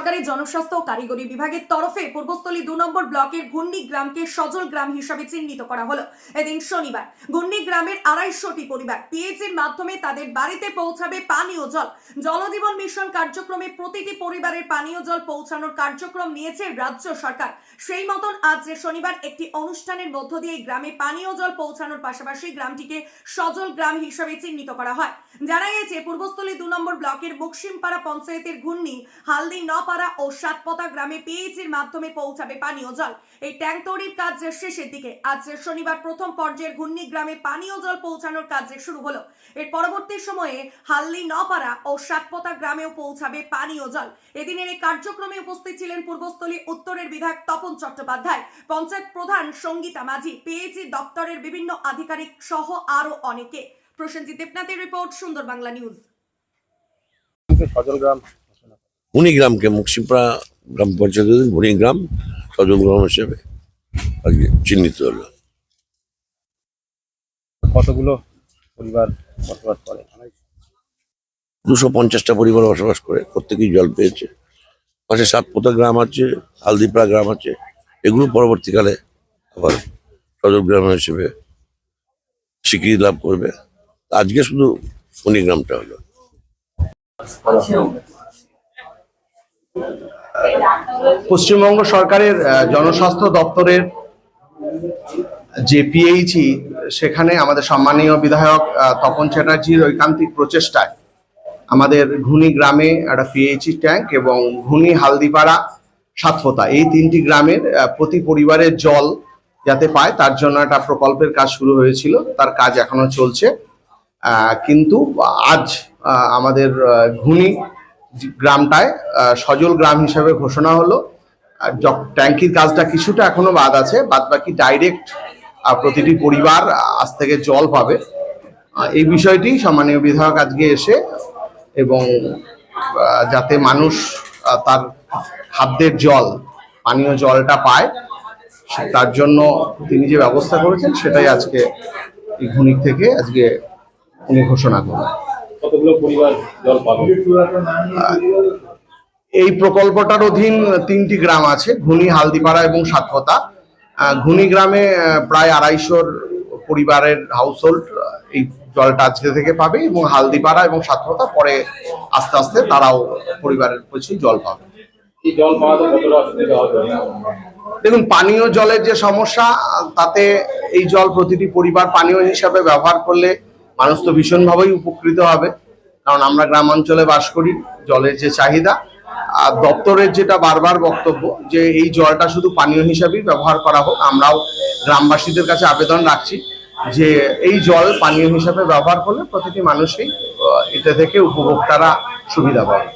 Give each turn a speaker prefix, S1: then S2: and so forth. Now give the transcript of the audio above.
S1: সরকারি জনস্বাস্থ্য ও কারিগরি বিভাগের তরফে পূর্বস্থলী 2 নম্বর ব্লকের ঘূর্ণি গ্রামকে সজল গ্রাম হিসেবে চিহ্নিত করা হলো। এদিন শনিবার ঘূর্ণি গ্রামের 250টি পরিবার পিএইচির মাধ্যমে তাদের বাড়িতে পৌঁছাবে পানীয় জল। জলজীবন মিশন কার্যক্রমে প্রতিটি পরিবারের পানীয় জল পৌঁছানোর কার্যক্রম নিয়েছে রাজ্য সরকার। সেই মতন আজ শনিবার একটি অনুষ্ঠানের মধ্য দিয়ে গ্রামে পানীয় জল পৌঁছানোর পাশাপাশি গ্রামটিকে সজল গ্রাম হিসেবে চিহ্নিত করা হয়। জানা গেছে পূর্বস্থলী 2 নম্বর ব্লকের বক্সিমপাড়া পঞ্চায়েতের ঘূর্ণি হালদি নপাড়া ও সাতপতা গ্রামে পিএইচির মাধ্যমে পৌঁছাবে পানীয় জল। এই ট্যাঙ্ক তৈরির কাজ শেষের দিকে আজ শনিবার প্রথম পর্যায়ের ঘূর্ণি গ্রামে পানীয় জল পৌঁছানোর কাজ শুরু হলো। এর পরবর্তী সময়ে হালদি নপাড়া ও সাতপতা গ্রামেও পৌঁছাবে পানীয় জল। এদিনের এই কার্যক্রমে উপস্থিত ছিলেন পূর্বস্থলী উত্তরের বিধায়ক তপন চট্টোপাধ্যায়, পঞ্চায়েত প্রধান সঙ্গীতা মাঝি, পিএইচি দপ্তরের বিভিন্ন আধিকারিক সহ আরো অনেকে। প্রসেনজিৎ দেবনাথের রিপোর্ট, সুন্দর বাংলা নিউজ।
S2: ঘূর্ণি গ্রামকে মুকসিমপাড়া গ্রাম পঞ্চায়েত ঘূর্ণি গ্রাম সজল গ্রাম হিসেবে আজকে চিহ্নিত হলো।
S3: কতগুলো পরিবার বসবাস করে?
S2: 250টা পরিবার বসবাস করে, প্রত্যেকেই জল পেয়েছে। পাশে সাতপোতা গ্রাম আছে, হালদিপাড়া গ্রাম আছে, এগুলো পরবর্তীকালে আবার সজল গ্রাম হিসেবে স্বীকৃতি লাভ করবে। আজকে শুধু ঘূর্ণি গ্রামটা হলো।
S4: পশ্চিমবঙ্গ সরকারের জনস্বাস্থ্য দপ্তরের যে পিএইচি, সেখানে আমাদের সম্মানীয় বিধায়ক তপন চ্যাটার্জির ঐকান্তিক প্রচেষ্টায় আমাদের ঘূর্ণি গ্রামে একটা পিএইচি ট্যাঙ্ক এবং ঘূর্ণি হালদিপাড়া সাতপোতা এই 3টি গ্রামের প্রতি পরিবারের জল যাতে পায় তার জন্য একটা প্রকল্পের কাজ শুরু হয়েছিল। তার কাজ এখনো চলছে, কিন্তু আজ আমাদের ঘূর্ণি গ্রামটায় সজল গ্রাম হিসেবে ঘোষণা হলো। ট্যাঙ্কির কাজটা কিছুটা এখনো বাদ আছে, বাদ বাকি ডাইরেক্ট প্রতিটি পরিবার আজ থেকে জল পাবে। এই বিষয়টি সম্মানীয় বিধায়ক আজকে এসে এবং যাতে মানুষ তার খাদ্যের জল, পানীয় জলটা পায়, তার জন্য তিনি যে ব্যবস্থা করেছেন সেটাই আজকে এই ঘূর্ণি থেকে আজকে উনি ঘোষণা করলেন।
S3: কতগুলো পরিবার জল পাবে?
S4: এই প্রকল্পটার অধীন 3টি গ্রাম আছে, ঘূর্ণি, হালদিপাড়া এবং সাতপতা। ঘূর্ণি গ্রামে প্রায় 250 পরিবারের হাউসহোল্ড এই জলটা আজকে থেকে পাবে এবং হালদিপাড়া এবং সাতপতা পরে আস্তে আস্তে তারাও পরিবারের পিছু জল পাবে।
S3: এই জল পাওয়াতে কতটা অসুবিধা হবে?
S4: দেখুন, পানীয় জলের যে সমস্যা, তাতে এই জল প্রতিটি পরিবার পানীয় হিসাবে ব্যবহার করলে মানুষ তো ভীষণভাবেই উপকৃত হবে, কারণ আমরা গ্রাম অঞ্চলে বাস করি। জলের যে চাহিদা, আর দপ্তরের যেটা বারবার বক্তব্য যে এই জলটা শুধু পানীয় হিসাবেই ব্যবহার করা হোক। আমরাও গ্রামবাসীদের কাছে আবেদন রাখছি যে এই জল পানীয় হিসাবে ব্যবহার করলে প্রতিটি মানুষই এটা থেকে উপভোক্তারা সুবিধা পাবে।